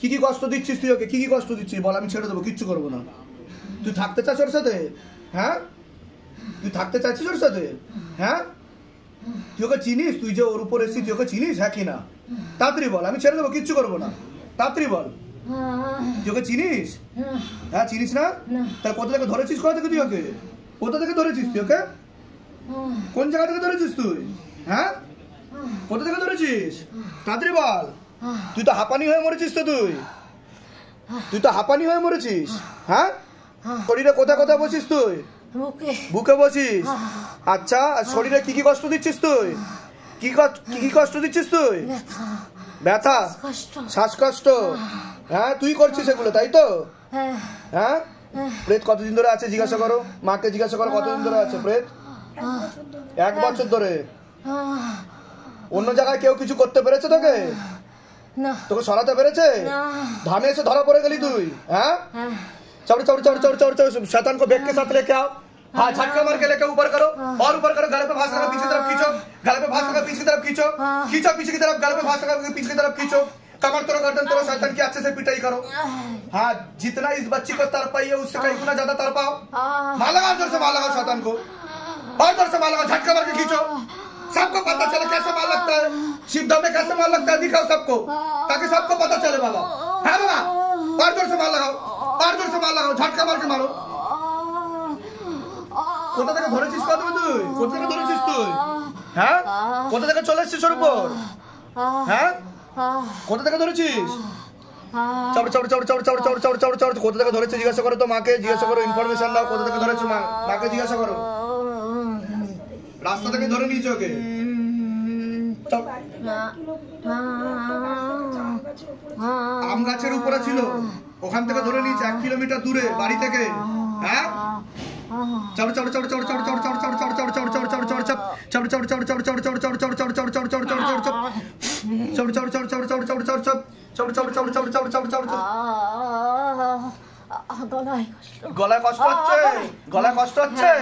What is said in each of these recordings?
কি কষ্ট দিচ্ছিস তুই ওকে? কি কষ্ট দিচ্ছিস বল, আমি ছেড়ে দেবো, কিচ্ছু করবো না। তুই থাকতে চাস ওর সাথে? হ্যাঁ, তুই থাকতে চাচ্ছিস ওর সাথে? হ্যাঁ, তুই ওকে চিনিস? তুই যে ওর উপর এসেছিস, তুই ওকে চিনিস? হ্যাঁ কি না? তাড়াতাড়ি বল, আমি ছেড়ে দেবো, কিচ্ছু করবো না। তাড়াতাড়ি বল, তুই ওকে চিনিস? হ্যাঁ, চিনিস না? তাহলে কোথা থেকে ধরেছিস? কোথা থেকে তুই ওকে? কোথা থেকে ধরেছিস তুই ওকে? কোন জায়গা থেকে ধরেছিস তুই? হ্যাঁ, কোথা থেকে ধরেছিস? তাড়াতাড়ি বল। তুই তো হাঁপানি হয়ে মরেছিস তো, তুই তো হাঁপানি হয়ে মরেছিস। হ্যাঁ, শরীরে কোথায় কোথায় বসিস তুই? বুকে বসিস। আচ্ছা, শরীরে কি কষ্ট দিচ্ছিস তুই? কি কষ্ট দিচ্ছিস তুই? ব্যথা, শ্বাসকষ্ট। হ্যাঁ, তুই করছিস এগুলো, তাই তো? হ্যাঁ, প্রেত কতদিন ধরে আছে জিজ্ঞাসা করো, মাকে জিজ্ঞাসা করো কতদিন ধরে আছে প্রেত? 1 বছর ধরে। অন্য জায়গায় কেউ কিছু করতে পেরেছে তোকে? তোকে সরাতে পেরেছে? ধামে এসে ধরা পড়ে গেলি তুই। হ্যাঁ, शैतान को बैग के साथ लेके आओ। हाँ, झटका मार के लेके ऊपर करो और ऊपर करो, गले पे फांस लगा पीछे की तरफ खींचो, गले पे फांस लगा पीछे की तरफ खींचो, खींचो पीछे की तरफ, गले पे फांस लगा पीछे की तरफ खींचो, कमर तोड़ो, गर्दन तोड़ो, शैतान की अच्छे से पिटाई करो। हाँ, जितना इस बच्ची को तड़पाइए उससे कहीं गुना ज्यादा तड़पाओ। मार लगाओ, जोर से मार लगाओ शैतान को, और जोर से मार लगाओ, झटका मार के खींचो। सबको पता चले कैसे मार लगता है, शिवधाम में कैसे मार लगता है, दिखाओ सबको, ताकि सबको पता चले बाबा। है बाबा, और जोर से मार लगाओ, और जोर से मार लगाओ, झटका मार के मारो। কোথা থেকে ধরেছিস কদম তুই? কোথা থেকে ধরেছিস তুই? হ্যাঁ, কোথা থেকে চলে এসেছিস ওর উপর? হ্যাঁ, কোথা থেকে ধরেছিস? কোথা থেকে ধরেছিস জিজ্ঞাসা করো তো মাকে, জিজ্ঞাসা করো, ইনফরমেশন দাও, কোথা থেকে ধরেছো মাকে জিজ্ঞাসা করো। রাস্তা থেকে ধরে নিয়েছে ওকে? আম গাছের উপরে ছিল, ওখান থেকে ধরে নিয়েছে 1 কিলোমিটার দূরে বাড়ি থেকে। হ্যাঁ, গলায় কষ্ট হচ্ছে? গলায় কষ্ট হচ্ছে?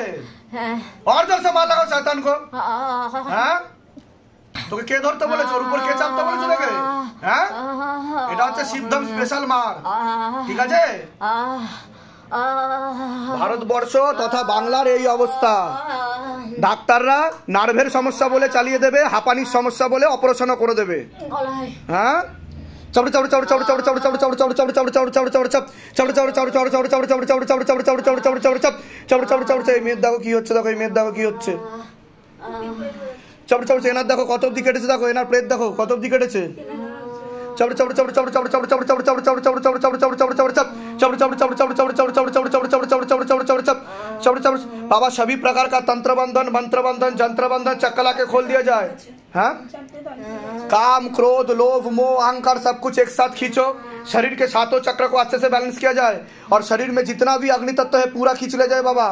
और जोर से मार लगाओ शैतान को। হ্যাঁ, তোকে কে ধরতে বলেছে? ওর উপর কে চাপতে বলেছে তোকে? হ্যাঁ, এটা হচ্ছে শিবধাম স্পেশাল মার, ঠিক আছে? ভারতবর্ষ তথা বাংলার এই অবস্থা। ডাক্তাররা নার্ভের সমস্যা বলে চালিয়ে দেবে, হাঁপানির সমস্যা বলে অপারেশনও করে দেবে। হ্যাঁ, মেয়ের দেখো কি হচ্ছে, দেখো এই মেয়ের দেখো কি হচ্ছে। এনার দেখো কত অব্দি কেটেছে, দেখো এনার প্রেত দেখো কত অব্দি কেটেছে। बाबा सभी प्रकार का तंत्र बंधन, मंत्र बंधन, जंत्र बंधन चक्कर ला के खोल दिया जाए। हाँ, काम, क्रोध, लोभ, मोह, अहंकार सब कुछ एक साथ खींचो, शरीर के 7 चक्र को अच्छे से बैलेंस किया जाए और शरीर में जितना भी अग्नि तत्व है पूरा खींच ले जाए। बाबा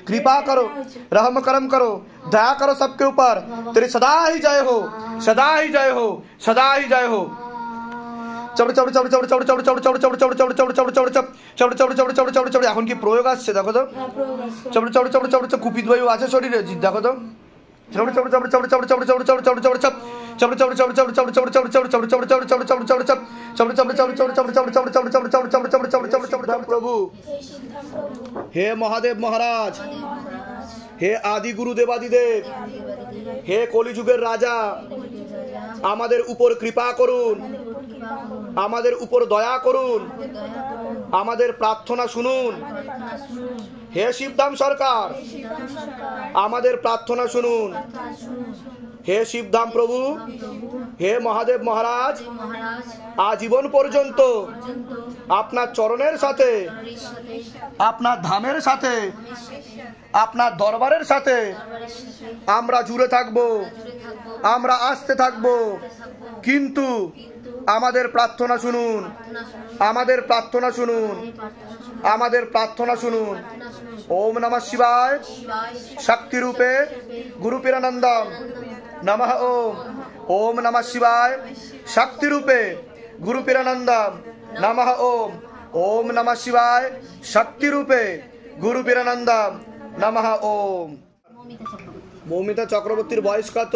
कृपा करो, रहम करम करो, दया करो सबके ऊपर, तेरी सदा ही जय हो, सदा ही जय हो, सदा ही जय हो। এখন কি প্রয়োগ আসছে দেখো তো, কুপিত বায়ু আছে শরীরে, দেখো তো। প্রভু হে মহাদেব মহারাজ, হে আদি গুরু দেবাদিদেব, হে কলিযুগের রাজা, আমাদের উপর কৃপা করুন, আমাদের উপর দয়া করুন, আমাদের প্রার্থনা শুনুন। হে শিবধাম সরকার, আমাদের প্রার্থনা শুনুন। হে শিবধাম প্রভু, হে মহাদেব মহারাজ, আজীবন পর্যন্ত আপনার চরণের সাথে, আপনার ধামের সাথে, আপনার দরবারের সাথে আমরা জুড়ে থাকব, আমরা আসতে থাকব, কিন্তু আমাদের প্রার্থনা শুনুন, আমাদের প্রার্থনা শুনুন, আমাদের প্রার্থনা শুনুন। ওম নমঃ শিবায় শক্তি রূপে গুরু পীরানন্দম নমঃ। ওম ওম নমঃ শিবায় শক্তি রূপে গুরু পীরানন্দম নমঃ। ওম ওম নমঃ শিবায় শক্তি রূপে গুরু পীরানন্দম নমঃ। ওম। মৌমিতা চক্রবর্তীর বয়স কত?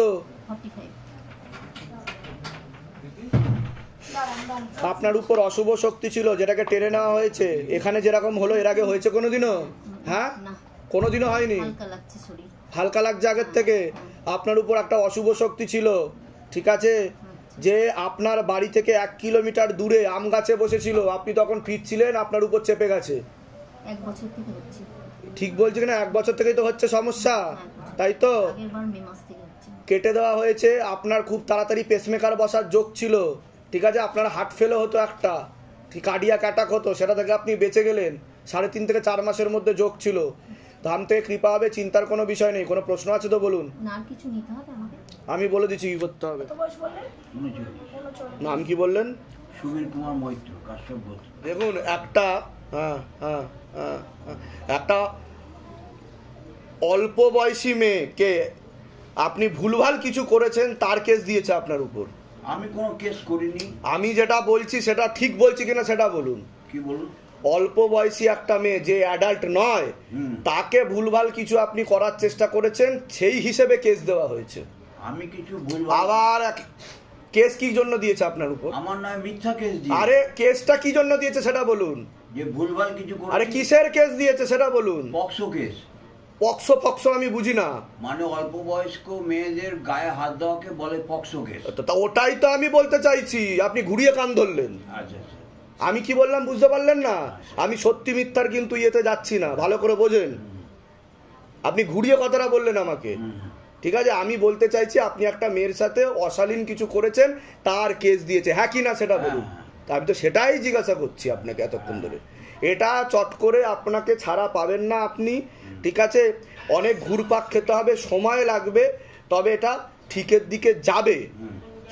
আপনার উপর অশুভ শক্তি ছিল যেটাকে টেনে নেওয়া হয়েছে। এখানে যেরকম হলো এর আগে হয়েছে কোনোদিনও? হ্যাঁ, কোনোদিনও হয়নি। হালকা লাগছে আগের থেকে। আপনার উপর একটা অশুভ শক্তি ছিল, ঠিক আছে, যে আপনার বাড়ি থেকে 1 কিলোমিটার দূরে আম গাছে বসেছিল, আপনি তখন ফিরছিলেন, আপনার উপর চেপে গেছে। 1 বছর থেকে হচ্ছে। ঠিক বলছি কিনা? 1 বছর থেকেই তো হচ্ছে সমস্যা, তাই তো? কেটে দেওয়া হয়েছে। আপনার খুব তাড়াতাড়ি পেসমেকার বসার যোগ ছিল, ঠিক আছে, আপনার হার্ট ফেলও হতো একটা, ঠিক, কার্ডিয়াক অ্যাটাক হতো, সেটা থেকে আপনি বেঁচে গেলেন। 3.5 থেকে 4 মাসের মধ্যে যোগ ছিল। ধাম থেকে কৃপা হবে, চিন্তার কোনো বিষয় নেই। কোনো প্রশ্ন আছে তো বলুন। আমি বলে দিচ্ছি কি করতে হবে। নাম কি বললেন? সুবীর কুমার মৈত্র, কাশ্যপ গোত্র। দেখুন, একটা একটা অল্প বয়সী মেয়েকে আপনি ভুলভাল কিছু করেছেন, তার কেস দিয়েছে আপনার উপর। আমি কোনো কেস করিনি। আমি যেটা বলছি সেটা ঠিক বলছি কিনা সেটা বলুন। কি বলুন? অল্প বয়সী একটা মেয়ে যে অ্যাডাল্ট নয়, তাকে ভুলভাল কিছু আপনি করার চেষ্টা করেছেন, সেই হিসেবে কেস দেওয়া হয়েছে। আমি কিছু ভুল। আবার কেস কি জন্য দিয়েছে আপনার উপর? আমার নয়, মিথ্যা কেস দিয়েছে। আরে কেসটা কি জন্য দিয়েছে সেটা বলুন। যে ভুলভাল কিছু করে। আরে কিসের কেস দিয়েছে সেটা বলুন। POCSO case. পক্সো আমি বুঝি না। মানে অল্প বয়স্ক মেয়েদের গায়ে হাত দেওয়াকে বলে পক্সো কেস। তা ওটাই তো আমি বলতে চাইছি, আপনি ঘুরিয়ে কান ধরলেন। আচ্ছা, আমি কি বললাম বুঝতে পারলেন না? আমি সত্যি মিথ্যার কিন্তু ইয়েতে যাচ্ছি না, ভালো করে বোঝেন। আপনি ঘুরিয়ে কথাটা বললেন আমাকে, ঠিক আছে? আমি বলতে চাইছি আপনি একটা মেয়ের সাথে অশালীন কিছু করেছেন, তার কেস দিয়েছে, হ্যাঁ কি না সেটা বলুন। তা আমি তো সেটাই জিজ্ঞাসা করছি আপনাকে এতক্ষণ ধরে। এটা চট করে আপনাকে ছাড়া পাবেন না আপনি, ঠিক আছে? অনেক ঘুরপাক খেতে হবে, সময় লাগবে, তবে এটা ঠিকের দিকে যাবে।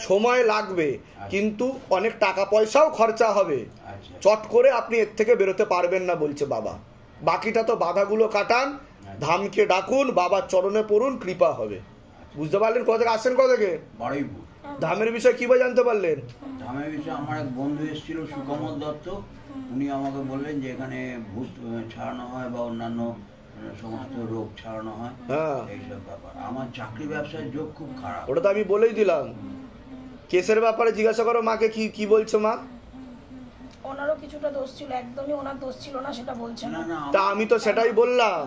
সময় লাগবে, কিন্তু অনেক টাকা পয়সাও খরচা হবে। চট করে আপনি এর থেকে বেরোতে পারবেন না বলছে বাবা। বাকিটা তো বাধাগুলো কাটান, ধামকে ডাকুন, বাবার চরণে পড়ুন, কৃপা হবে। বুঝতে পারলেন? কোথা থেকে আসছেন? কোথা থেকে? ধামের বিষয়ে কিভাবে জানতে পারলেন? ধামের বিষয়ে আমার এক বন্ধু এসেছিল, সুকমল দত্ত। উনি আমাকে বললেন যে এখানে ভূত ছাড়ানো হয় বা অন্যান্য সমস্ত রোগ ছাড়ানো হয়, এইসব ব্যাপার। আমার চাকরি ব্যবসার যোগ খুব খারাপ। ওটা তো আমি বলেই দিলাম। কেসের ব্যাপারে জিজ্ঞাসা করো মাকে, কি বলছো মা? ওনারও কিছুটা দোষ ছিল, একদমই ওনার দোষ ছিল না সেটা বলছেন না। তা আমি তো সেটাই বললাম,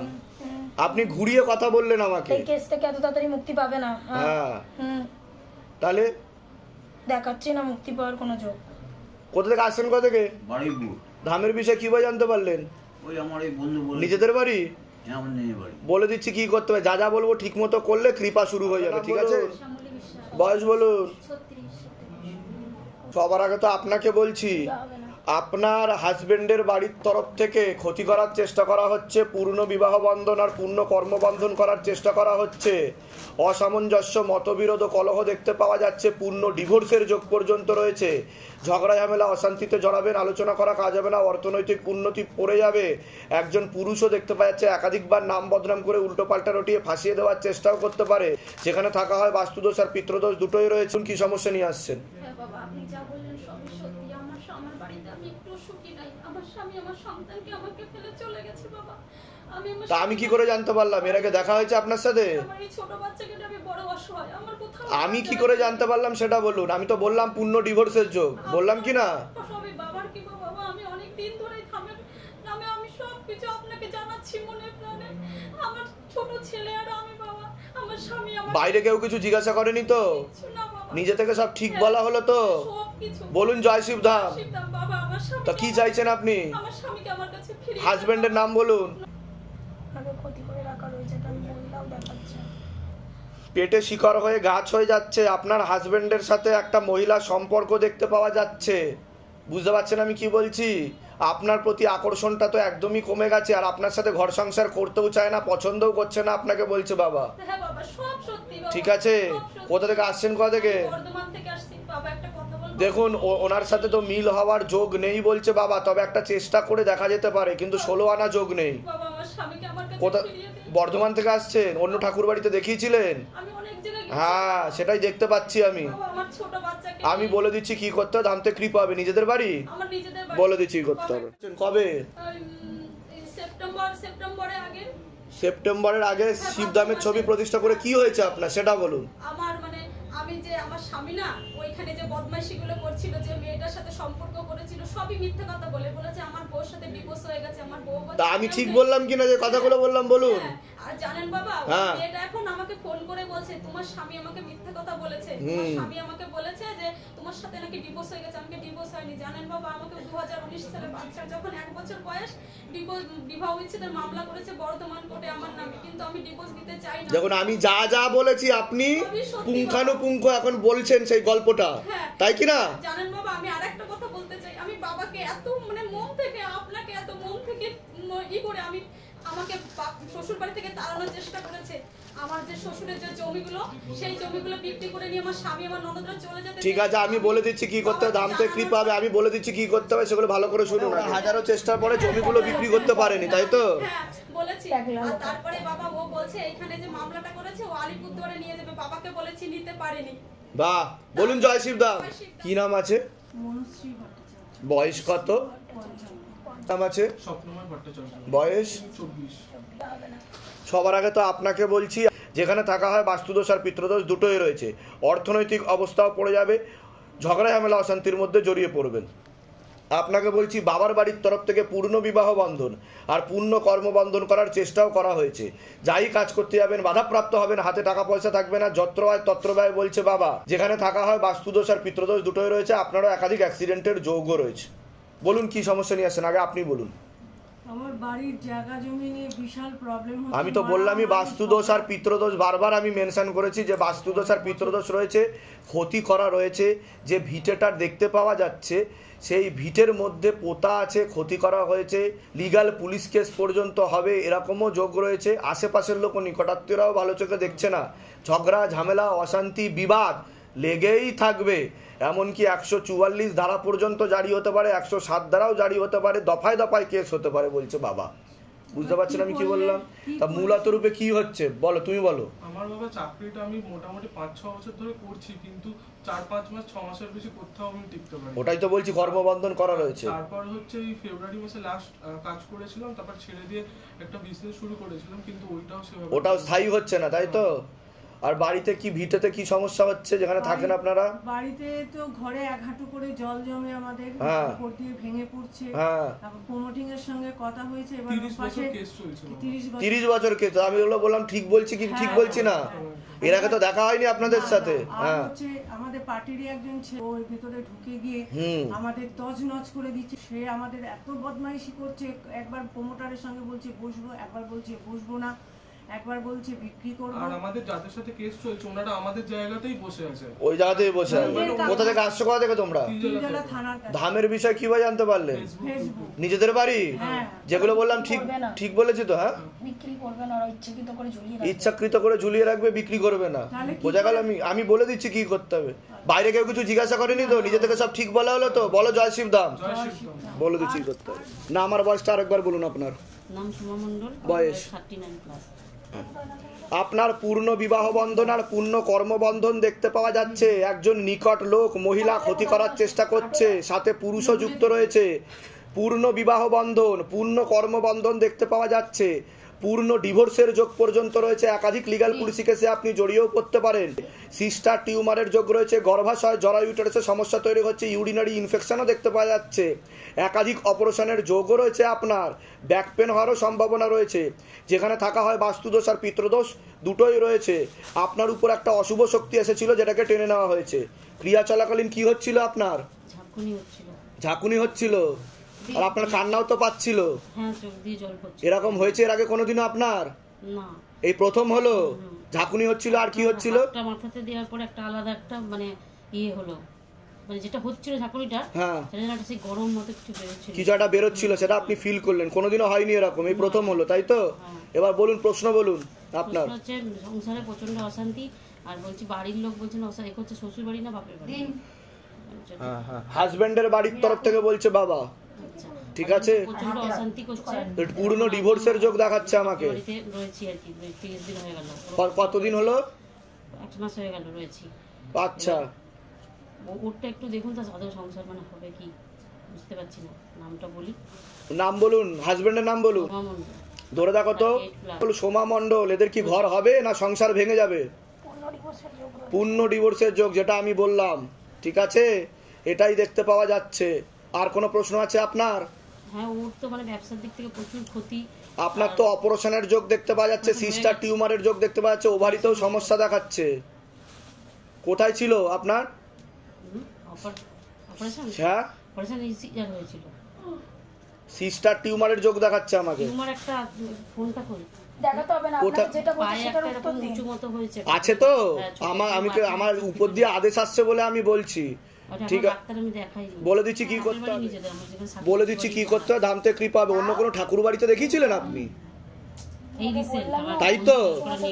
আপনি ঘুরিয়ে কথা বললেন আমাকে। এই কেস থেকে এত তাড়াতাড়ি মুক্তি পাবে না। হ্যাঁ, তাহলে দেখাচ্ছি না মুক্তি পাওয়ার কোনো যোগ। কোথা থেকে আসছেন? কোথা থেকে? বাড়িপুর। ধামের বিষয়ে কিভাবে জানতে পারলেন? ওই আমার এই বন্ধু বলে। নিজেদের বাড়ি? হ্যাঁ, আমার নিজের বাড়ি। বলে দিচ্ছি কি করতে হবে, যা যা বলবো ঠিক মতো করলে কৃপা শুরু হয়ে যাবে, ঠিক আছে? বয়স বলুন। সবার আগে তো আপনাকে বলছি, আপনার হাজবেন্ডের বাড়ির তরফ থেকে ক্ষতি করার চেষ্টা করা হচ্ছে, পূর্ণ বিবাহ বন্ধন আর পূর্ণ কর্মবন্ধন করার চেষ্টা করা হচ্ছে। অসামঞ্জস্য, মতবিরোধ, কলহ দেখতে পাওয়া যাচ্ছে, পূর্ণ ডিভোর্সের যোগ পর্যন্ত রয়েছে। ঝগড়া ঝামেলা, অশান্তিতে জড়াবেন, আলোচনা করা কাজ হবে না, অর্থনৈতিক উন্নতি পড়ে যাবে। একজন পুরুষও দেখতে পাওয়া যাচ্ছে একাধিকবার নাম বদনাম করে উল্টো পাল্টা রটিয়ে ফাঁসিয়ে দেওয়ার চেষ্টাও করতে পারে। সেখানে থাকা হয় বাস্তুদোষ আর পিতৃদোষ দুটোই রয়েছে। কি সমস্যা নিয়ে আসছেন? তা আমি কি করে জানতে পারলাম? এর আগে দেখা হয়েছে আপনার সাথে? আমি কি করে জানতে পারলাম সেটা বলুন। আমি তো বললাম পূর্ণ ডিভোর্সের যোগ, বললাম কি না? বাইরে কেউ কিছু জিজ্ঞাসা করেনি তো? নিজে থেকে সব ঠিক বলা হলো তো? বলুন জয় শিবধাম। তা কি চাইছেন আপনি? হাজবেন্ডের নাম বলুন। পেটে শিকড় হয়ে গাছ হয়ে যাচ্ছে, আপনার হাজবেন্ডের সাথে একটা মহিলা সম্পর্ক দেখতে পাওয়া যাচ্ছে। বুঝতে পারছেন আমি কি বলছি? আপনার প্রতি আকর্ষণটা তো একদমই কমে গেছে, আর আপনার সাথে ঘর সংসার করতেও চায় না, পছন্দও করছে না আপনাকে, বলছে বাবা। ঠিক আছে, কোথা থেকে আসছেন? কোথা থেকে? দেখুন, ওনার সাথে তো মিল হওয়ার যোগ নেই বলছে বাবা, তবে একটা চেষ্টা করে দেখা যেতে পারে, কিন্তু 16 আনা যোগ নেই। কোথা? বর্ধমান থেকে আসছেন? অন্য ঠাকুর বাড়িতে দেখিয়েছিলেন? হ্যাঁ, সেটাই দেখতে পাচ্ছি আমি। আমি বলে দিচ্ছি কি করতে হবে, ধামতে কৃপা হবে। নিজেদের বাড়ি? বলে দিচ্ছি কি করতে হবে। কবে? সেপ্টেম্বরের আগে শিবধামের ছবি প্রতিষ্ঠা করে কি হয়েছে আপনার সেটা বলুন। আমি যে আমার স্বামী না ওইখানে যে বদমাইশিগুলো করছিল, যে মেয়েটার সাথে সম্পর্ক করেছিল, সবই মিথ্যে কথা বলেছে আমার বউর সাথে ডিভোর্স হয়ে গেছে, আমার বউ বলছে। আমি ঠিক বললাম কিনা যে কথাগুলো বললাম বলুন? আর জানেন বাবা, মেয়েটা এখন আমাকে ফোন করে বলছে তোমার স্বামী আমাকে মিথ্যে কথা বলেছে, তোমার স্বামী আমাকে বলেছে যে তোমার সাথে নাকি ডিভোর্স হয়ে গেছে। আমাকে ডিভোর্স হয়নি। জানেন বাবা, আমাকে 2019 সালে বাচ্চা যখন 1 বছর বয়স বিবাহ বিচ্ছেদের মামলা করেছে বর্ধমান কোর্টে আমার নামে, কিন্তু আমি ডিভোর্স দিতে চাই না। যখন আমি যা যা বলেছি আপনি পুঙ্খানুপুঙ্খ এখন বলছেন সেই গল্পটা, তাই কি না? জানেন বাবা, আমি আরেকটা কথা বলতে চাই। আমি বাবাকে এত মানে মন থেকে, আপনাকে এত মন থেকে করে আমি আমাকে শ্বশুর বাড়ি থেকে তাড়ানোর চেষ্টা করেছে। আমার যে শ্বশুরের যে জমিগুলো, সেই জমিগুলো বিক্রি করে নিয়ে আমার স্বামী আমার ননদরা চলে যেতে। ঠিক আছে, আমি বলে দিচ্ছি কি করতে হবে, দাম তো কৃপা হবে, আমি বলে দিচ্ছি কি করতে হবে, সেগুলো ভালো করে শুনুন। হাজারো চেষ্টার পরে জমিগুলো বিক্রি করতে পারেনি, তাই তো? হ্যাঁ বলেছি। আর তারপরে বাবা ও বলছে এখানে যে মামলাটা করেছে ও আলিপুরদুয়ারে নিয়ে যাবে, বাবাকে বলেছি নিতে পারেনি। বাহ, বলুন জয় শিবদাম। কি নাম আছে? মনুশ্রী ভট্টাচার্য। বয়স কত? নাম আছে? স্বপ্নময় ভট্টাচার্য। বয়স 24। সবার আগে তো আপনাকে বলছি, যেখানে থাকা হয় বাস্তুদোষ আর পিতৃদোষ দুটোই রয়েছে। অর্থনৈতিক অবস্থাও পড়ে যাবে, ঝগড়া ঝামেলা অশান্তির মধ্যে জড়িয়ে পড়বেন। আপনাকে বলছি, বাবার বাড়ির তরফ থেকে পূর্ণ বিবাহ বন্ধন আর পূর্ণ কর্মবন্ধন করার চেষ্টাও করা হয়েছে। যাই কাজ করতে যাবেন বাধাপ্রাপ্ত হবেন, হাতে টাকা পয়সা থাকবে না, যত্র হয় তত্র ব্যয় বলছে বাবা। যেখানে থাকা হয় বাস্তুদোষ আর পিতৃদোষ দুটোই রয়েছে, আপনারও একাধিক অ্যাক্সিডেন্টের যোগও রয়েছে। বলুন কি সমস্যা নিয়ে আসেন, আগে আপনি বলুন। আমার বাড়ির জায়গা জমি নিয়ে বিশাল প্রবলেম হচ্ছে। আমি তো বললামই বাস্তুদোষ আর পিতৃদোষ, বারবার আমি মেনশন করেছি যে বাস্তুদোষ আর পিতৃদোষ রয়েছে, ক্ষতি করা রয়েছে। যে ভিটেটা দেখতে পাওয়া যাচ্ছে সেই ভিটের মধ্যে পোতা আছে, ক্ষতি করা হয়েছে, লিগ্যাল পুলিশ কেস পর্যন্ত হবে এরকমও যোগ রয়েছে। আশেপাশের লোক নিকটাত্মীয়রাও ভালো চোখে দেখছে না, ঝগড়া ঝামেলা অশান্তি বিবাদ লেগেই থাকবে। এমনকি 144 ধারা পর্যন্ত জারি হতে পারে, 107 ধারাও জারি হতে পারে, দফায় দফায় কেস হতে পারে বলছে বাবা। বুঝতে পারছেন আমি কি বললাম? তা মূলত রূপে কি হচ্ছে বলো, তুমি বলো। আমার বাবা চাকরিটা আমি মোটামুটি 5-6 বছর ধরে করছি, কিন্তু 4-5 মাস 6 মাসের বেশি কোথাও আমি টিকতে পারি। ওটাই তো বলছি, কর্মবন্ধন করা রয়েছে। তারপর হচ্ছে এই ফেব্রুয়ারি মাসে লাস্ট কাজ করেছিলাম, তারপর ছেড়ে দিয়ে একটা বিজনেস শুরু করেছিলাম, কিন্তু ওটাও স্থায়ী হচ্ছে না, তাই তো? আর বাড়িতে কি ভিটেতে কি সমস্যা হচ্ছে যেখানে থাকেন আপনারা? বাড়িতে তো ঘরে এক হাঁটু করে জল জমে আমাদের, উপর দিয়ে ভেঙে পড়ছে। তারপর প্রমোটিং এর সঙ্গে কথা হয়েছে, এবার 30 বছর কেস। আমি ওগুলো বললাম ঠিক বলছি কি ঠিক বলছি না? এর আগে তো দেখা হয়নি আপনাদের সাথে। হ্যাঁ, হচ্ছে আমাদের পার্টিরই একজন ছেলে ওর ভিতরে ঢুকে গিয়ে আমাদের তছনছ করে দিচ্ছে। সে আমাদের এত বদমাইশি করছে, একবার প্রমোটারের সঙ্গে বলছে বসবো, একবার বলছে বসবো না, একবার বলছে বিক্রি করব। আর আমাদের যাদের সাথে কেস চলছে ওনারা আমাদের জায়গাতেই বসে আছে, ওই জায়গাতেই বসে আছে। কোথা থেকে আসছো, কোথা থেকে তোমরা? তিনজলা থানার কাছে। ধামের বিষয় কিভাবে জানতে পারলে? ফেসবুক। নিজেদের বাড়ি? যেগুলো বললাম ঠিক ঠিক বলেছি তো? হ্যাঁ, বিক্রি করবে না, ওরা ইচ্ছাকৃত করে ঝুলিয়ে রাখবে। ইচ্ছাকৃত করে ঝুলিয়ে রাখবে, বিক্রি করবে না। বোঝা গেল? আমি বলে দিচ্ছি কি করতে হবে। বাইরে কেউ কিছু জিজ্ঞাসা করেনি তো? নিজে থেকে সব ঠিক বলা হলো তো? বলো জয় শিবদাম। বলে দিচ্ছি করতে হবে না। আমার বয়সটা আরেকবার বলুন। আপনার নাম সোমা মণ্ডল, বয়স 39+। আপনার পূর্ণ বিবাহ বন্ধন আর পূর্ণ কর্মবন্ধন দেখতে পাওয়া যাচ্ছে। একজন নিকট লোক মহিলা ক্ষতি করার চেষ্টা করছে, সাথে পুরুষও যুক্ত রয়েছে। পূর্ণ বিবাহ বন্ধন, পূর্ণ কর্মবন্ধন দেখতে পাওয়া যাচ্ছে, পূর্ণ ডিভোর্সের যোগ পর্যন্ত রয়েছে। একাধিক লিগ্যাল পুলিশি কেসে আপনি জড়িয়েও পড়তে পারেন। সিস্টার টিউমারের যোগ রয়েছে, গর্ভাশয় জরায়ুটারের সমস্যা তৈরি হচ্ছে, ইউরিনারি ইনফেকশনও দেখতে পাওয়া যাচ্ছে। একাধিক অপারেশনের যোগও রয়েছে আপনার। ব্যাক পেন হওয়ারও সম্ভাবনা রয়েছে। যেখানে থাকা হয় বাস্তুদোষ আর পিতৃদোষ দুটোই রয়েছে। আপনার উপর একটা অশুভ শক্তি এসেছিল, যেটাকে টেনে নেওয়া হয়েছে। ক্রিয়া চলাকালীন কি হচ্ছিল আপনার? ঝাঁকুনি হচ্ছিল। আর আপনার কান্নাও তো পাচ্ছিল। এরকম হয়েছে এর আগে কোনোদিনও আপনার? না, এই প্রথম হলো। ঝাঁকুনি হচ্ছিল, আর কি হচ্ছিল? মাথাতে দেওয়ার পর একটা আলাদা একটা মানে ইয়ে হলো, মানে যেটা হচ্ছিল ঝাঁকুনিটা, সেটা সেই গরম মতো কিছু একটা বেরোচ্ছিল, সেটা আপনি ফিল করলেন। কোনোদিনও হয়নি এরকম, এই প্রথম হলো, তাই তো? এবার বলুন, প্রশ্ন বলুন আপনার। হচ্ছে সংসারে প্রচন্ড অশান্তি, আর বলছি বাড়ির লোক বলছেন অশান্তি হচ্ছে, শ্বশুর বাড়ি না বাপের বাড়ি? হাজবেন্ডের বাড়ির তরফ থেকে বলছে বাবা। ঠিক আছে, পূর্ণ ডিভোর্সের যোগ দেখাচ্ছে আমাকে। কতদিন হলো? 1 মাস হয়ে গেল রয়েছি। আচ্ছা, ওরটা একটু দেখুন তো, সাধারণ সংসার মানে হবে কি বুঝতে পারছি না। নামটা বলি, নাম বলুন, হাজবেন্ডের নাম বলুন। ধরে দেখো তো, সোমা মণ্ডল। এদের কি ঘর হবে না সংসার ভেঙে যাবে? পূর্ণ ডিভোর্সের যোগ, যেটা আমি বললাম, ঠিক আছে, এটাই দেখতে পাওয়া যাচ্ছে। আর কোনো প্রশ্ন আছে আপনার? হ্যাঁ, ওর তো মানে ব্যবসার দিক থেকে প্রচুর ক্ষতি। আপনার তো অপারেশনের যোগ দেখতে পাওয়া যাচ্ছে, সিস্টার টিউমারের যোগ দেখতে পাওয়া যাচ্ছে, ওভারিতেও সমস্যা দেখাচ্ছে। কোথায় ছিল আপনার? হ্যাঁ, সিস্টার টিউমারের যোগ দেখাচ্ছে আমাকে। আছে তো আমার উপর দিয়ে আদেশ আসছে বলে আমি বলছি। ঠিক আছে, বলে দিচ্ছি কি করতে হবে, বলে দিচ্ছি কি করতে হবে। ধামতে কৃপা হবে। অন্য কোনো ঠাকুর বাড়িতে দেখিয়েছিলেন আপনি? তাই তো,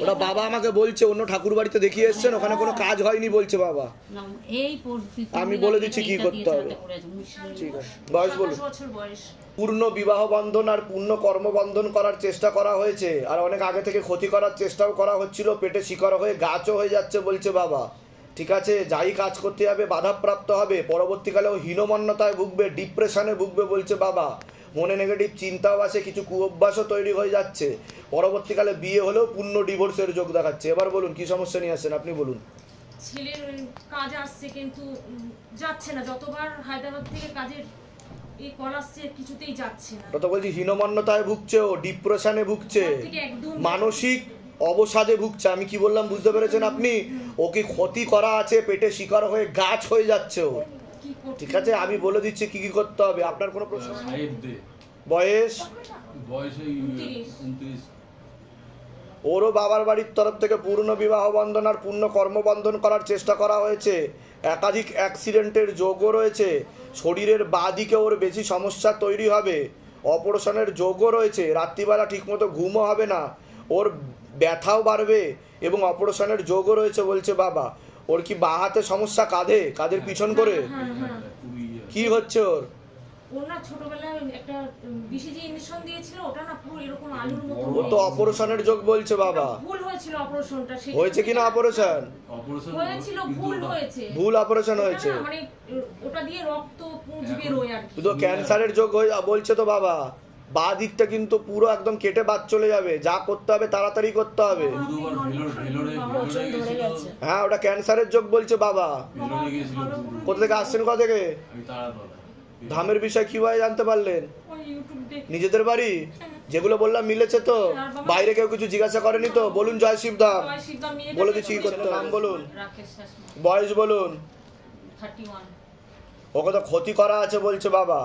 ওরা বাবা আমাকে বলছে অন্য ঠাকুর বাড়িতে দেখিয়ে এসছেন, ওখানে কোনো কাজ হয়নি বলছে বাবা। আমি বলে দিচ্ছি কি করতে হবে। ঠিক আছে, বয়স বলুন। পূর্ণ বিবাহ বন্ধন আর পূর্ণ কর্মবন্ধন করার চেষ্টা করা হয়েছে, আর অনেক আগে থেকে ক্ষতি করার চেষ্টাও করা হচ্ছিল। পেটে শিকড় হয়ে গাছও হয়ে যাচ্ছে বলছে বাবা। ঠিক আছে, যাই কাজ করতে যাবে বাধাপ্রাপ্ত হবে, পরবর্তীকালেও হীনমন্যতায় ভুগবে, ডিপ্রেশনে ভুগবে বলছে বাবা। মনে নেগেটিভ চিন্তাও আসে, কিছু কুঅভ্যাসও তৈরি হয়ে যাচ্ছে। পরবর্তীকালে বিয়ে হলেও পূর্ণ ডিভোর্সের যোগ দেখাচ্ছে। এবার বলুন কি সমস্যা নিয়ে আসছেন আপনি, বলুন। ছেলের কাজ আসছে কিন্তু যাচ্ছে না, যতবার হায়দ্রাবাদ থেকে কাজের এই কল আসছে কিছুতেই যাচ্ছে না। তো বলছি হীনমন্যতায় ভুগছে, ও ডিপ্রেশনে ভুগছে, মানসিক অবসাদে ভুগছে। আমি কি বললাম বুঝতে পেরেছেন আপনি? ওকে ক্ষতি করা আছে, পেটে শিকার হয়ে গাছ হয়ে যাচ্ছে ও। ঠিক আছে, আমি বলে দিচ্ছি কি কি করতে হবে। আপনার কোনো প্রশ্ন? বয়স? ওরও বাবার বাড়ির তরফ থেকে পূর্ণ বিবাহ বন্ধন আর পূর্ণ কর্মবন্ধন করার চেষ্টা করা হয়েছে। একাধিক অ্যাক্সিডেন্টের যোগও রয়েছে। শরীরের বাঁ দিকে ওর বেশি সমস্যা তৈরি হবে। অপারেশনের যোগও রয়েছে। রাত্রিবেলা ঠিকমতো ঘুমও হবে না, ওর ব্যথাও বাড়বে এবং অপারেশনের যোগও রয়েছে বলছে বাবা। ওর কি বাঁ হাতে সমস্যা, কাঁধে, কাঁধের পিছন করে কি হচ্ছে ওর? ও তো অপারেশনের যোগ বলছে বাবা। হয়েছে কিনা অপারেশন? ভুল অপারেশন হয়েছে, শুধু ক্যান্সারের যোগ বলছে তো বাবা। বাঁ দিকটা কিন্তু পুরো একদম কেটে বাদ চলে যাবে। যা করতে হবে তাড়াতাড়ি করতে হবে। হ্যাঁ, ওটা ক্যান্সারের যোগ বলছে বাবা। কোথা থেকে আসছেন, কোথা থেকে? ধামের বিষয় কিভাবে জানতে পারলেন? নিজেদের বাড়ি যেগুলো বললাম মিলেছে তো? বাইরে কেউ কিছু জিজ্ঞাসা করেনি তো? বলুন জয় শিবধাম। বলে দিচ্ছি কি করতে। নাম বলুন, বয়স বলুন। ওকে তো ক্ষতি করা আছে বলছে বাবা।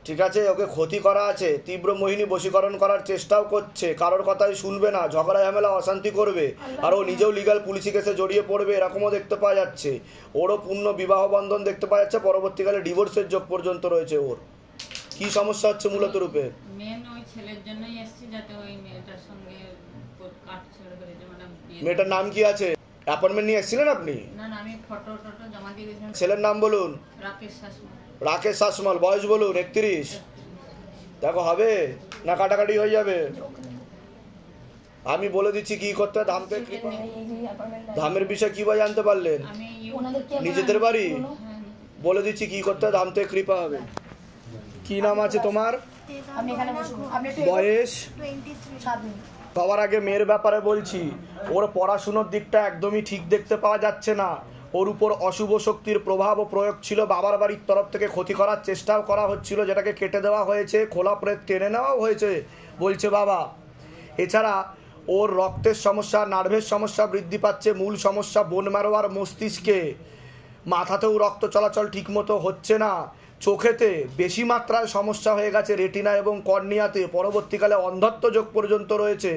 ঠিক আছে, ওকে ক্ষতি করা আছে। তীব্র মোহিনী বশীকরণ করার চেষ্টাও করছে, কারোর কথাই শুনবে না, ঝগড়া ঝামেলা অশান্তি করবে, আর ও নিজেও লিগাল পুলিশি কেসে জড়িয়ে পড়বে, এরকমও দেখতে পাওয়া যাচ্ছে। ওরও পূর্ণ বিবাহ বন্ধন দেখতে পাওয়া যাচ্ছে, পরবর্তীকালে ডিভোর্সের যোগ পর্যন্ত রয়েছে। ওর কি সমস্যা হচ্ছে মূলত রূপে? মেয়েটার নাম কি আছে? অ্যাপয়েন্টমেন্ট নিয়ে এসেছিলেন আপনি? ছেলের নাম বলুন। রাকেশ শাসমল। বয়স বলুন। 31। দেখো হবে না কাটাকাটি হয়ে যাবে। আমি বলে দিচ্ছি কি করতে। ধামের বিষয় কিভাবে জানতে পারলেন? নিজেদের বাড়ি। বলে দিচ্ছি কি করতে, ধামতে কৃপা হবে। কি নাম আছে তোমার? বয়স? সবার আগে মেয়ের ব্যাপারে বলছি, ওর পড়াশুনোর দিকটা একদমই ঠিক দেখতে পাওয়া যাচ্ছে না। ওর উপর অশুভ শক্তির প্রভাব ও প্রয়োগ ছিল। বাবার বাড়ির তরফ থেকে ক্ষতি করার চেষ্টাও করা হচ্ছিল, যেটাকে কেটে দেওয়া হয়েছে, খোলা প্রেত টেনে নেওয়াও হয়েছে বলছে বাবা। এছাড়া ওর রক্তের সমস্যা, নার্ভের সমস্যা বৃদ্ধি পাচ্ছে। মূল সমস্যা বোন ম্যারো আর মস্তিষ্কে। মাথাতেও রক্ত চলাচল ঠিকমতো হচ্ছে না। চোখেতে বেশি মাত্রায় সমস্যা হয়ে গেছে, রেটিনা এবং কর্নিয়াতে। পরবর্তীকালে অন্ধত্ব যোগ পর্যন্ত রয়েছে।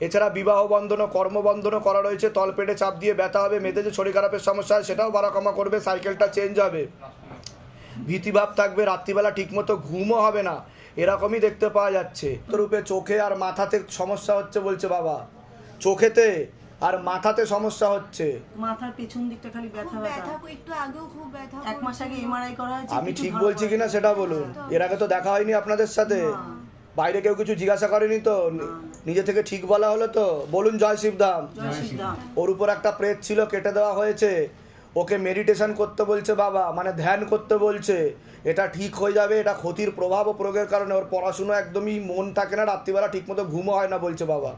এছাড়া বিবাহ বন্ধন ও কর্মবন্ধনও করা রয়েছে। তলপেটে চাপ দিয়ে ব্যথা হবে। মেয়েদের যে শরীর খারাপের সমস্যা হয় সেটাও বাড়াকমা করবে। সাইকেলটা চেঞ্জ হবে। ভীতিভাব থাকবে। রাত্রিবেলা ঠিকমতো ঘুমও হবে না, এরকমই দেখতে পাওয়া যাচ্ছে। রূপে চোখে আর মাথাতে সমস্যা হচ্ছে বলছে বাবা। চোখেতে আর মাথাতে সমস্যা হচ্ছে। মাথার পেছন দিকটা খালি ব্যথা ব্যথা, একটু আগেও খুব ব্যথা। 1 মাস আগে এমআরআই করা হয়েছে। আমি ঠিক বলছি কিনা সেটা বলুন। এর আগে তো দেখা হয়নি আপনাদের সাথে? বাইরে কেউ কিছু জিজ্ঞাসা করেনি তো? নিজে থেকে ঠিক বলা হলো তো? বলুন জয় শিবধাম। ওর উপর একটা প্রেত ছিল, কেটে দেওয়া হয়েছে। ওকে মেডিটেশন করতে বলছে বাবা, মানে ধ্যান করতে বলছে। এটা ঠিক হয়ে যাবে। এটা ক্ষতির প্রভাব ও প্রয়োগের কারণে ওর পড়াশুনো একদমই মন থাকে না, রাত্রিবেলা ঠিকমতো ঘুমও হয় না বলছে বাবা।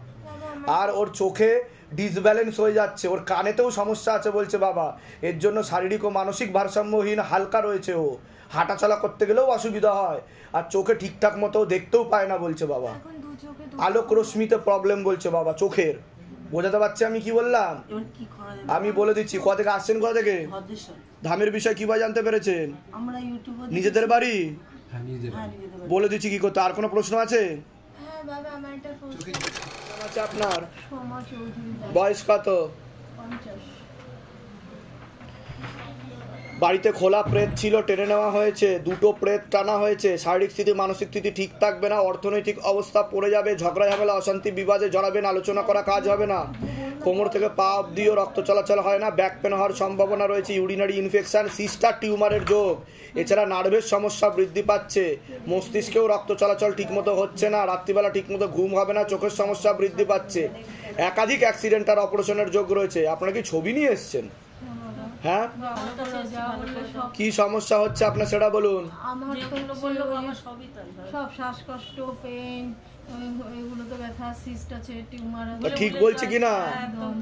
আর ওর চোখে ডিসব্যালেন্স হয়ে যাচ্ছে, ওর কানেতেও সমস্যা আছে বলছে বাবা, এর জন্য শারীরিক ও মানসিক ভারসাম্যহীন হালকা রয়েছে, ও হাঁটাচলা করতে গেলেও অসুবিধা হয়, আর চোখে ঠিকঠাক মতো দেখতেও পায় না বলছে বাবা, আলোক রশ্মিতে প্রবলেম বলছে বাবা চোখের। বোঝাতে পারছি আমি কি বললাম? আমি বলে দিচ্ছি। কোথা থেকে আসছেন, কোথা থেকে? ধামের বিষয় কিভাবে জানতে পেরেছেন? নিজেদের বাড়ি? বলে দিচ্ছি কি করতে। আর কোনো প্রশ্ন আছে? আপনার বয়স কত? বাড়িতে খোলা প্রেত ছিল, টেনে নেওয়া হয়েছে, 2টো প্রেত টানা হয়েছে, শারীরিক স্থিতি মানসিক স্থিতি ঠিক থাকবে না, অর্থনৈতিক অবস্থা পড়ে যাবে, ঝগড়া ঝামেলা অশান্তি বিবাদে জড়াবেন, আলোচনা করা কাজ হবে না, কোমর থেকে পা অবধিও রক্ত চলাচল হয় না, ব্যাক পেন হওয়ার সম্ভাবনা রয়েছে, ইউরিনারি ইনফেকশন, সিস্টার টিউমারের যোগ, এছাড়া নার্ভের সমস্যা বৃদ্ধি পাচ্ছে, মস্তিষ্কেও রক্ত চলাচল ঠিকমতো হচ্ছে না, রাত্রিবেলা ঠিকমতো ঘুম হবে না, চোখের সমস্যা বৃদ্ধি পাচ্ছে, একাধিক অ্যাক্সিডেন্ট আর অপারেশনের যোগ রয়েছে। আপনারা কি ছবি নিয়ে এসছেন? হ্যাঁ, কি সমস্যা হচ্ছে আপনার সেটা বলুন। আমার সব শ্বাসকষ্ট, পেন, এগুলোতে ব্যথা, সিস্ট আছে, টিউমার আছে। ঠিক বলছি কিনা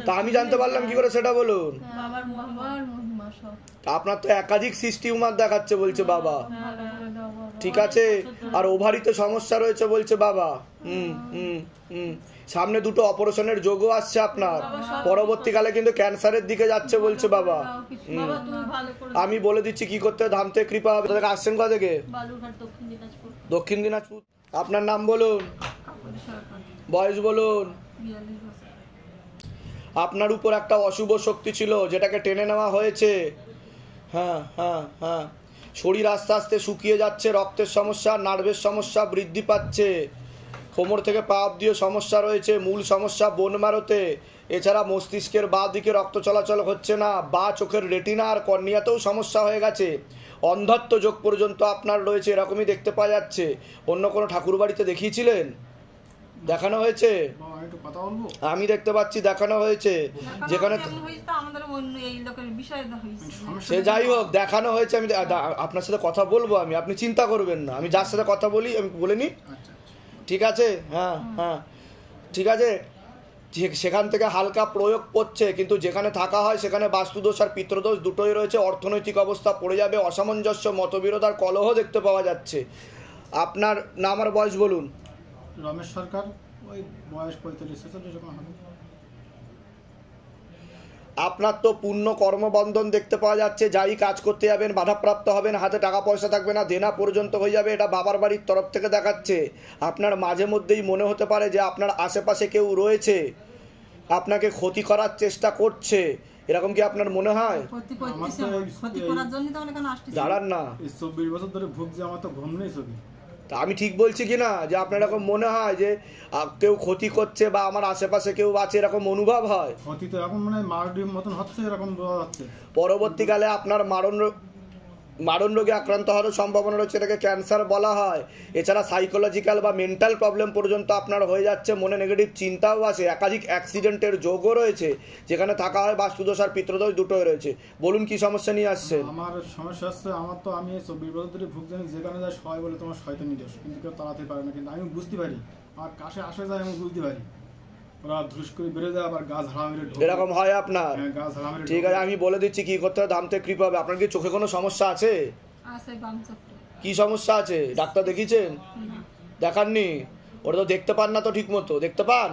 তা আমি জানতে পারলাম কি করে সেটা বলুন। বাবার মহিমা সব। আপনার তো একাধিক সিস্ট টিউমার দেখাচ্ছে বলছে বাবা, ঠিক আছে, আর ওভারিতে সমস্যা রয়েছে বলছে বাবা। সামনে 2টো অপারেশনের যোগও আসছে আপনার, পরবর্তীকালে কিন্তু ক্যান্সারের দিকে যাচ্ছে বলছে বাবা। আমি বলে দিচ্ছি কি করতে, ধাম থেকে কৃপা হবে। আসছেন কোথা থেকে? দক্ষিণ দিনাজপুর। আপনার নাম বলুন, বয়স বলুন। আপনার উপর একটা অশুভ শক্তি ছিল যেটাকে টেনে নেওয়া হয়েছে। হ্যাঁ হ্যাঁ হ্যাঁ, শরীর আস্তে আস্তে শুকিয়ে যাচ্ছে, রক্তের সমস্যা, নার্ভের সমস্যা বৃদ্ধি পাচ্ছে, কোমর থেকে পা অবধিও সমস্যা রয়েছে, মূল সমস্যা বোন মারোতে, এছাড়া মস্তিষ্কের বাঁ দিকে রক্ত চলাচল হচ্ছে না, বা চোখের রেটিনা আর কর্নিয়াতেও সমস্যা হয়ে গেছে, অন্ধত্ব যোগ পর্যন্ত আপনার রয়েছে, এরকমই দেখতে পাওয়া যাচ্ছে। অন্য কোনো ঠাকুর বাড়িতে দেখিয়েছিলেন? দেখানো হয়েছে? আমি দেখতে পাচ্ছি দেখানো হয়েছে, যেখানে সে যাই হোক দেখানো হয়েছে। আমি আপনার সাথে কথা বলবো, আপনি চিন্তা করবেন না, আমি যার সাথে কথা বলি আমি বলে নিই, ঠিক আছে? হ্যাঁ হ্যাঁ ঠিক আছে। সেখান থেকে হালকা প্রয়োগ করছে, কিন্তু যেখানে থাকা হয় সেখানে বাস্তুদোষ আর পিতৃদোষ দুটোই রয়েছে, অর্থনৈতিক অবস্থা পড়ে যাবে, অসামঞ্জস্য, মতবিরোধ আর কলহ দেখতে পাওয়া যাচ্ছে। আপনার নাম আর বয়স বলুন। রমেশ সরকার, ওই বয়স 45-46 হবে। আপনার তো পূর্ণ কর্মবন্ধন দেখতে পাওয়া যাচ্ছে, যাই কাজ করতে যাবেন বাধাপ্রাপ্ত হবেন, হাতে টাকা পয়সা থাকবে না, দেনা পর্যন্ত হয়ে যাবে, এটা বাবার বাড়ির তরফ থেকে দেখাচ্ছে। আপনার মাঝে মধ্যেই মনে হতে পারে যে আপনার আশেপাশে কেউ রয়েছে, আপনাকে ক্ষতি করার চেষ্টা করছে, এরকম কি আপনার মনে হয়? দাঁড়ান না, 24 বছর ধরে ভুগছি, আমার তো ঘুম নেই ছবি। তা আমি ঠিক বলছি কি না যে আপনার এরকম মনে হয় যে কেউ ক্ষতি করছে বা আমার আশেপাশে কেউ আছে, এরকম অনুভব হয়? ক্ষতি তো এখন মানে মারডির মতন হচ্ছে, এরকম বোঝা যাচ্ছে। পরবর্তীকালে আপনার মারণ রোগে আক্রান্ত হওয়ার সম্ভাবনা রয়েছে, এটাকে ক্যান্সার বলা হয়। এছাড়া সাইকোলজিক্যাল বা মেন্টাল প্রবলেম পর্যন্ত আপনার হয়ে যাচ্ছে, মনে নেগেটিভ চিন্তাও আছে, একাধিক অ্যাক্সিডেন্টের যোগও রয়েছে, যেখানে থাকা হয় বাস্তুদোষ আর পিতৃদোষ দুটোই রয়েছে। বলুন কি সমস্যা নিয়ে আসছেন? আমার সমস্যা হচ্ছে, আমার তো আমি 24 বছর ধরে ভুগছি, যেখানে যায় সবাই বলে তোমার শয়তানি দোষ, কিন্তু কেউ তাড়াতে পারে না, কিন্তু আমি বুঝতে পারি, আমার কাছে আসে যায় আমি বুঝতে পারি, ওরা ধুস করে বেড়ে যায়, আবার গাছ ঝাড়া মেরে ঢোকে, এরকম হয় আপনার? ঠিক আছে, আমি বলে দিচ্ছি কি করতে হবে, ধাম থেকে কৃপা হবে। আপনার কি চোখে কোনো সমস্যা আছে? কি সমস্যা আছে? ডাক্তার দেখিয়েছেন? দেখাননি? ওটা তো দেখতে পান না তো ঠিক মতো? দেখতে পান?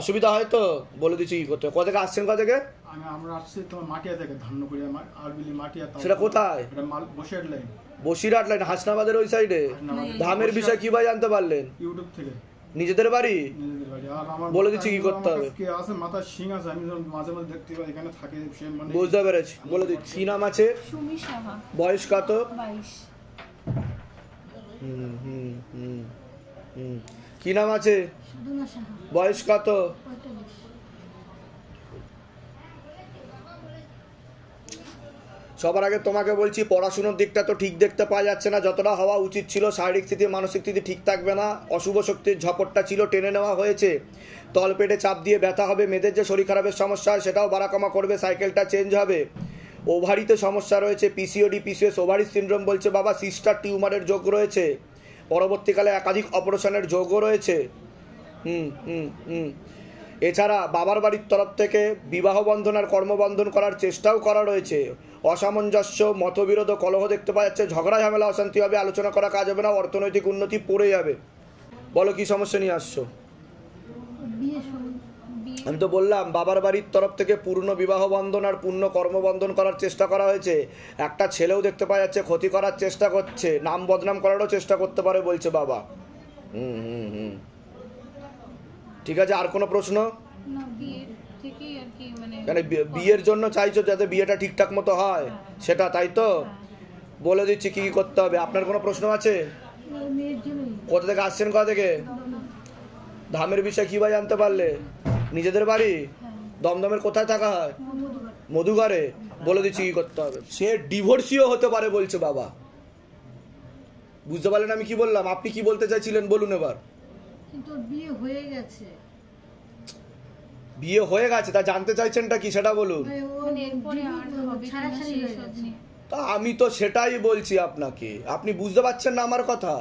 অসুবিধা হয় তো বলে দিচ্ছি কি করতে। কোথা থেকে আসছেন? কোথা থেকে? আমরা আসছি তোমার মাটিয়া থেকে, ধান্যকুড়ি, আমার আরবিলি মাটিয়া। সেটা কোথায়? এটা বসিরহাট লাইন। বসিরহাট লাইন, হাসনাবাদের ওই সাইডে। ধামের বিষয় কিভাবে জানতে পারলেন? ইউটিউব থেকে। নিজেদের বাড়ি? নিজেদের বাড়ি। আর আমার বলে দিচ্ছি কি করতে হবে। কে আছে মাথার শিং আছে, আমি মাঝে মাঝে দেখতে পাই এখানে থাকে, সে মানে বুঝতে পেরেছি। বলে দিচ্ছি কি নাম আছে? সুমি সাহা। বয়স কত? 22। কি নাম আছে? সুদনা সাহা। বয়স কত? 45। সবার আগে তোমাকে বলছি, পড়াশুনোর দিকটা তো ঠিক দেখতে পাওয়া যাচ্ছে না, যতটা হওয়া উচিত ছিল। শারীরিক স্থিতি মানসিক স্থিতি ঠিক থাকবে না, অশুভ শক্তির ঝপটটা ছিল, টেনে নেওয়া হয়েছে, তলপেটে চাপ দিয়ে ব্যথা হবে, মেয়েদের যে শরীর খারাপের সমস্যা হয় সেটাও বাড়াকমা করবে, সাইকেলটা চেঞ্জ হবে, ওভারিতে সমস্যা রয়েছে, পিসিওডি পিসিএস ওভারি সিনড্রোম বলছে বাবা, সিস্টার টিউমারের যোগ রয়েছে, পরবর্তীকালে একাধিক অপারেশনের যোগও রয়েছে। এছাড়া বাবার বাড়ির তরফ থেকে বিবাহ বন্ধন আর কর্মবন্ধন করার চেষ্টাও করা রয়েছে। অসামঞ্জস্য, মতবিরোধ ও কলহ দেখতে পাওয়া যাচ্ছে। ঝগড়া ঝামেলা অশান্তি হবে, আলোচনা করা কাজ হবে না, অর্থনৈতিক উন্নতি পড়ে যাবে। বলো কি সমস্যা নিয়ে আসছো? আমি তো বললাম বাবার বাড়ির তরফ থেকে পূর্ণ বিবাহ বন্ধন আর পূর্ণ কর্মবন্ধন করার চেষ্টা করা হয়েছে। একটা ছেলেও দেখতে পাওয়া যাচ্ছে ক্ষতি করার চেষ্টা করছে, নাম বদনাম করারও চেষ্টা করতে পারে বলছে বাবা। ঠিক আছে, আর কোনো প্রশ্ন? মানে বিয়ের জন্য চাইছো যাতে বিয়েটা ঠিকঠাক মতো হয় সেটা, তাই তো? বলে দিচ্ছি কি কি করতে হবে। আপনার কোনো প্রশ্ন আছে? কোথা থেকে আসছেন, কোথা থেকে? ধামের বিষয়ে কি ভাই জানতে পারলে? নিজেদের বাড়ি? দমদমের কোথায় থাকা হয়? মধুঘরে। বলে দিচ্ছি কি করতে হবে। সে ডিভোর্সিও হতে পারে বলছে বাবা। বুঝতে পারলেন আমি কি বললাম? আপনি কি বলতে চাইছিলেন বলুন এবার। কিন্তু বিয়ে হয়ে গেছে। বিয়ে হয়ে গেছে, তা জানতে চাইছেনটা কি সেটা বলুন। তা আমি তো সেটাই বলছি আপনাকে, আপনি বুঝতে পারছেন না আমার কথা?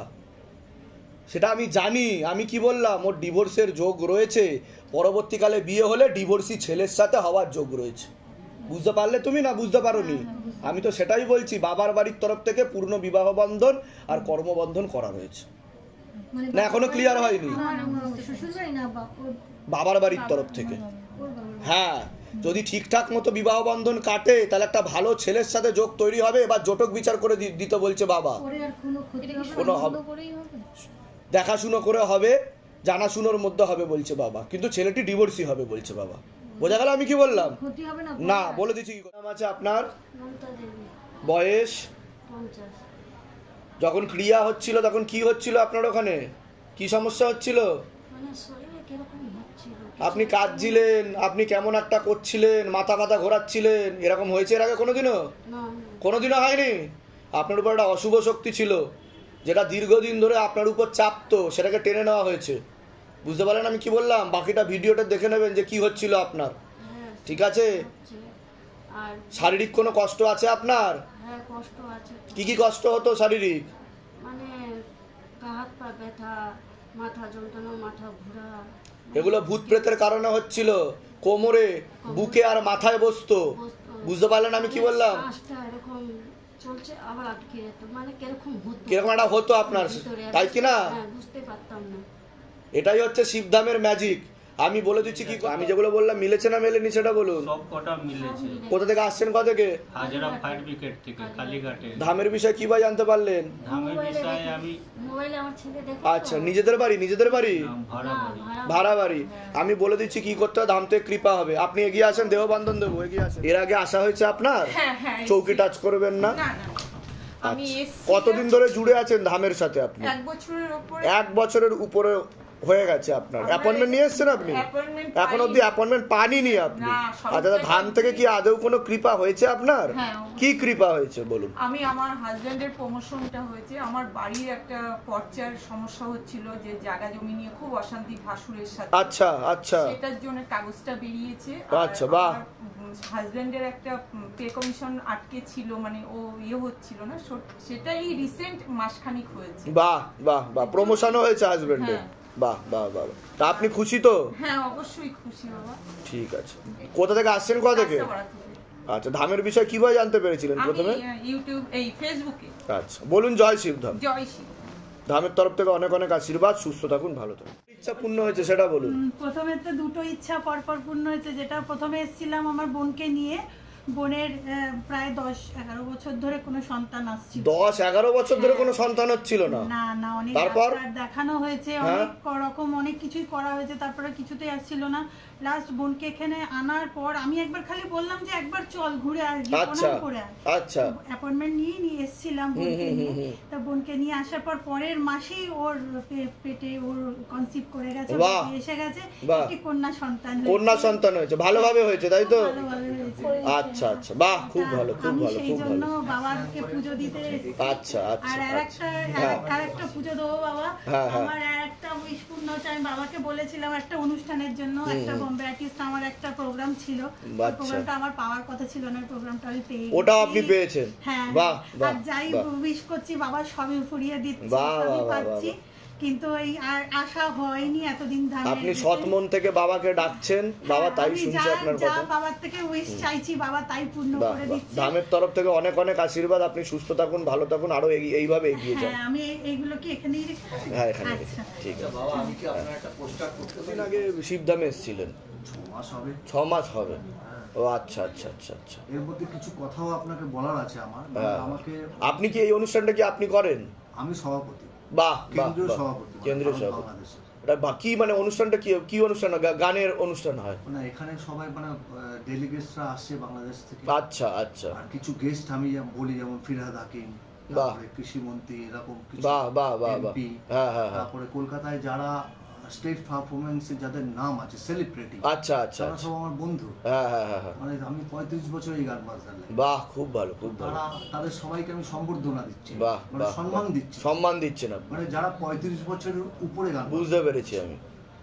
সেটা আমি জানি। আমি কি বললাম, ওর ডিভোর্সের যোগ রয়েছে, পরবর্তীকালে বিয়ে হলে ডিভোর্সি ছেলের সাথে হওয়ার যোগ রয়েছে। বুঝতে পারলে তুমি, না বুঝতে পারোনি? আমি তো সেটাই বলছি, বাবার বাড়ির তরফ থেকে পূর্ণ বিবাহ বন্ধন আর কর্মবন্ধন করা রয়েছে। না এখনো ক্লিয়ার হয়নি? বাবার বাড়ির তরফ থেকে, হ্যাঁ। যদি ঠিকঠাক মতো বিবাহ বন্ধন কাটে তাহলে একটা ভালো ছেলের সাথে যোগ তৈরি হবে। এবার জটক বিচার করে দিতে বলছে বাবা। কোনো দেখাশুনো করে হবে, জানাশুনোর মধ্যে হবে বলছে বাবা, কিন্তু ছেলেটি ডিভোর্সি হবে বলছে বাবা। বোঝা গেল আমি কি বললাম? না বলে দিচ্ছি। কি নাম আছে আপনার? বয়স? যখন ক্রিয়া হচ্ছিল তখন কি হচ্ছিল আপনার ওখানে? কি সমস্যা হচ্ছিল? আপনি কাঁদছিলেন, আপনি কেমন একটা করছিলেন, মাথা মাথা ঘোরাচ্ছিলেন, এরকম হয়েছে এর আগে কোনোদিনও? কোনোদিনও হয়নি। আপনার উপর একটা অশুভ শক্তি ছিল যেটা দীর্ঘদিন ধরে আপনার উপর চাপতো, সেটাকে টেনে নেওয়া হয়েছে। বুঝতে পারলেন আমি কি বললাম? বাকিটা ভিডিওটা দেখে নেবেন যে কি হচ্ছিল আপনার। ঠিক আছে? শারীরিক কোনো কষ্ট আছে আপনার? কি কি কষ্ট হতো শারীরিক? মানে হাত পা ব্যথা, মাথা যন্ত্রণা, মাথা ঘোরা। এগুলো ভূত প্রেতের কারণে হচ্ছিল। কোমরে, বুকে আর মাথায় বসতো। বুঝতে পারলেন আমি কি বললাম? কিরকম একটা হতো আপনার, তাই কিনা? এটাই হচ্ছে শিবধামের ম্যাজিক। আমি বলে দিচ্ছি কি, আমি যেগুলো বললাম মিলেছে না মেলেনি সেটা বলুন। সব কটা মিলেছে। কোথা থেকে আসছেন, কোথা থেকে? হাজরা ফায়ার ব্রিগেড থেকে, কালীঘাটে। ধামের বিষয়ে কি ভাই জানতে পারলেন? ধামের বিষয়ে আমি মোবাইলে আমার ছেলে দেখে। আচ্ছা, নিজেদের বাড়ি? নিজেদের বাড়ি? ভাড়া বাড়ি। আমি বলে দিচ্ছি কি করতে হবে, ধাম থেকে কৃপা হবে। আপনি এগিয়ে আসেন, দেহবন্ধন দেবো, এগিয়ে আসেন। এর আগে আসা হয়েছে আপনার? চৌকি টাচ করবেন না। কতদিন ধরে জুড়ে আছেন ধামের সাথে আপনি? 1 বছরের উপরে হয়ে গেছে আপনার। অ্যাপয়েন্টমেন্ট নিয়ে এসেছেন আপনি? এখন অব্দি অ্যাপয়েন্টমেন্ট পাননি আপনি? আচ্ছা, ধাম থেকে কি আদৌ কোনো কৃপা হয়েছে আপনার? কি কৃপা হয়েছে বলুন? আমি আমার হাজবেন্ডের প্রমোশনটা হয়েছে। আমার বাড়ির একটা পর্চার সমস্যা হচ্ছিল, যে জায়গা জমি নিয়ে খুব অশান্তি ভাসুরের সাথে। আচ্ছা আচ্ছা, সেটার জন্য কাগজটা বেরিয়েছে। আচ্ছা, বাহ। হাজবেন্ডের একটা পে কমিশন আটকে ছিল, মানে ও হচ্ছিল না, সেটাই রিসেন্ট মাসখানিক হয়েছে। বাহ বাহ বাহ, প্রমোশনও হয়েছে হাজবেন্ডের। বাহ বাহ বাহ। তা আপনি খুশি তো? হ্যাঁ অবশ্যই খুশি বাবা। ঠিক আছে। কোথা থেকে আসছেন, কোথা থেকে? আচ্ছা, ধামের বিষয়ে কিভাবে জানতে পেরেছিলেন প্রথমে? ইউটিউব, এই ফেসবুকে। আচ্ছা, বলুন জয় শিবধাম। জয় শিব। ধামের তরফ থেকে অনেক অনেক আশীর্বাদ। সুস্থ থাকুন, ভালো থাকুন। ইচ্ছা পূর্ণ হয়েছে সেটা বলুন। প্রথমে তো দুটো ইচ্ছা পরপর পূর্ণ হয়েছে। যেটা প্রথমে এসেছিলাম আমার বোনকে নিয়ে, বোনের প্রায় 10-11 বছর ধরে কোনো সন্তান আসছিল। 10-11 বছর ধরে কোনো সন্তান হচ্ছিল না? না না, অনেক ডাক্তার দেখানো হয়েছে, অনেক রকম অনেক কিছুই করা হয়েছে, তারপরে কিছুতেই আসছিল না। লাস্ট বোনকে এখানে আনার পর আমি একবার খালি বললাম যে একবার চল ঘুরে আসবি, প্রণাম করে আস। আচ্ছা, অ্যাপয়েন্টমেন্ট নিয়ে এসেছিলাম বোনকে নিয়ে। তা বোনকে নিয়ে আসার পর পরের মাসেই ওর পেটে ওর কনসিভ করে গেছে, এসে গেছে, একটি কন্যা সন্তান। কন্যা সন্তান হয়েছে, ভালোভাবে হয়েছে তাই তো? ভালোভাবে হয়েছে। আচ্ছা আচ্ছা, বাহ, খুব ভালো খুব ভালো খুব ভালো। বাবাকে পুজো দিতে এসেছি। আচ্ছা আচ্ছা। আর একটা পুজো দেবো বাবা। আমার একটা উইশ পূর্ণ হচ্ছে। আমি বাবাকে বলেছিলাম একটা অনুষ্ঠানের জন্য, একটা বম্বে আর্টিস্ট, আমার একটা প্রোগ্রাম ছিল, প্রোগ্রামটা আমার পাওয়ার কথা ছিল না, প্রোগ্রামটা আমি পেয়েছি। ওটা আপনি পেয়েছেন? হ্যাঁ। বাহ বাহ। আর যাই উইশ করছি বাবা সবই ফুরিয়ে দিচ্ছে, সবই পাচ্ছি। কিন্তু এই আর আশা হয়নি এতদিন ধামে। আপনি সৎ মন থেকে বাবাকে ডাকছেন, বাবা তাই শুনছে আপনার কথা। বাবার থেকে উইশ চাইছি, বাবা তাই পূর্ণ করে দিচ্ছে। ধামের তরফ থেকে অনেক অনেক আশীর্বাদ। আপনি সুস্থ থাকুন, ভালো থাকুন, আরো এইভাবে এগিয়ে যান। হ্যাঁ, আমি এইগুলো কি এখানেই রেখে? হ্যাঁ, এখানে। ঠিক আছে। বাবা, আমি কি আপনার একটা পোস্টার করতে দিন আগে শিবধামে এসেছিলেন? 6 মাস হবে। ও আচ্ছা আচ্ছা আচ্ছা আচ্ছা। এর মধ্যে কিছু কথাও আপনাকে বলার আছে আমার। আমাকে আপনি কি এই অনুষ্ঠানটা কি আপনি করেন? আমি সভাপতি। বাহ, কেন্দ্রীয় সভাপতি। কেন্দ্রীয় সভাপতি। এটা কি মানে অনুষ্ঠানটা কি অনুষ্ঠান? গানের অনুষ্ঠান হয় না, এখানে সবাই মানে ডেলিগেটসরা আসছে বাংলাদেশ থেকে। আচ্ছা আচ্ছা। আর কিছু গেস্ট আমি বলি, যেমন ফিরহাদ হাকিম, তারপরে কৃষিমন্ত্রী, এরকম কিছু। বাহ বাহ বাহ বাহ। হ্যাঁ হ্যাঁ। তারপরে কলকাতায় যারা স্টেট পারফরম্যান্সে যাদের নাম আছে, সেলিব্রিটি। আচ্ছা আচ্ছা। তারা সব আমার বন্ধু। হ্যাঁ হ্যাঁ হ্যাঁ। মানে আমি 35 বছর এই গান বাজনা। বাহ, খুব ভালো খুব ভালো। তাদের সবাইকে আমি সম্বর্ধনা দিচ্ছি। বাহ, মানে সম্মান দিচ্ছি। সম্মান দিচ্ছেন আপনি। মানে যারা 35 বছরের উপরে গান। বুঝতে পেরেছি আমি।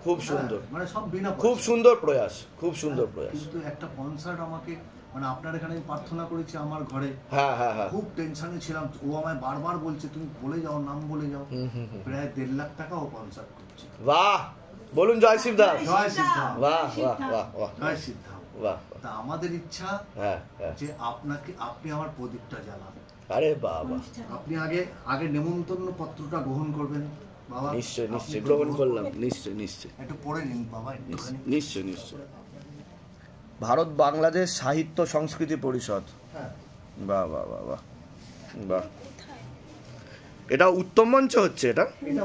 খুব সুন্দর। মানে সব বিনা। খুব সুন্দর প্রয়াস, খুব সুন্দর প্রয়াস। কিন্তু একটা কনসার্ট আমাকে, মানে আপনার এখানে প্রার্থনা করেছি আমার ঘরে। হ্যাঁ হ্যাঁ হ্যাঁ। খুব টেনশনে ছিলাম। ও আমায় বারবার বলছে তুমি বলে যাও, নাম বলে যাও। প্রায় 1.5 লাখ টাকা ও কনসার্ট করছে। বাহ, বলুন জয় শিবধাম। জয় শিবধাম। বাহ বাহ বাহ বাহ। জয় শিবধাম। বাহ। তা আমাদের ইচ্ছা যে আপনি আমার প্রদীপটা জ্বালান। আরে বাবা, আপনি আগে নেমন্তন্ন পত্রটা গ্রহণ করবেন বাবা। নিশ্চয় নিশ্চয় গ্রহণ করলাম। নিশ্চয় নিশ্চয়। একটু পড়ে নিন বাবা। নিশ্চয় নিশ্চয়। ভারত বাংলাদেশ সাহিত্য সংস্কৃতি পরিষদ। বাহ বাহ বাহ বাহ বাহ। এটা উত্তম মঞ্চ হচ্ছে? এটা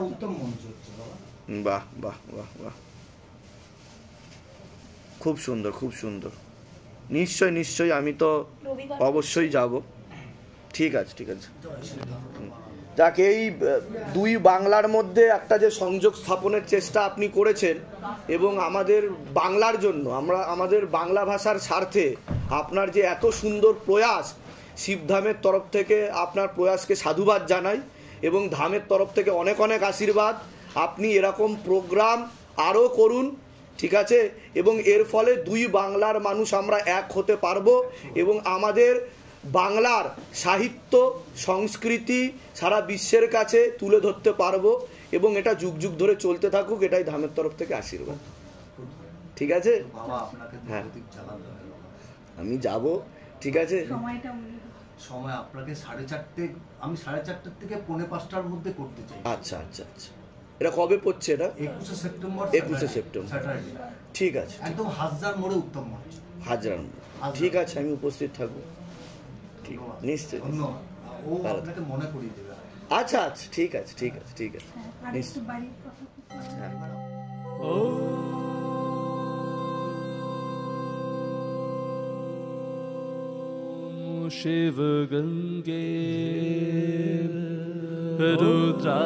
উত্তম মঞ্চ হচ্ছে বাবা। বাহ বাহ বাহ বাহ। খুব সুন্দর খুব সুন্দর। নিশ্চয় নিশ্চয়ই, আমি তো অবশ্যই যাব। ঠিক আছে ঠিক আছে। যাকে এই দুই বাংলার মধ্যে একটা যে সংযোগ স্থাপনের চেষ্টা আপনি করেছেন, এবং আমাদের বাংলার জন্য, আমাদের বাংলা ভাষার স্বার্থে আপনার যে এত সুন্দর প্রয়াস, শিবধামের তরফ থেকে আপনার প্রয়াসকে সাধুবাদ জানাই, এবং ধামের তরফ থেকে অনেক অনেক আশীর্বাদ। আপনি এরকম প্রোগ্রাম আরও করুন, ঠিক আছে? এবং এর ফলে দুই বাংলার মানুষ আমরা এক হতে পারবো, এবং আমাদের বাংলার সাহিত্য সংস্কৃতি সারা বিশ্বের কাছে তুলে ধরতে পারবো, এবং এটা যুগ যুগ ধরে চলতে থাকুক। এটাই ধামের তরফ থেকে আশীর্বাদ। ঠিক আছে? হ্যাঁ, আমি যাব। ঠিক আছে? সময় আপনাকে 4:30, আমি 4:30 থেকে 4:45টার মধ্যে করতে চাই। আচ্ছা আচ্ছা আচ্ছা। এটা কবে পড়ছে? এটা 21 সেপ্টেম্বর। 21 September, Saturday. ঠিক আছে। একদম হাজার মোড়ে উত্তম মঞ্চ। হাজার মোড়। ঠিক আছে, আমি উপস্থিত থাকবো। ঠিক, নিশ্চয়ই। ধন্যবাদ। ও আপনাকে মনে করিয়ে দেবে। আচ্ছা আচ্ছা, ঠিক আছে ঠিক আছে ঠিক আছে, নিশ্চয়ই। शिव गंगे रुद्रा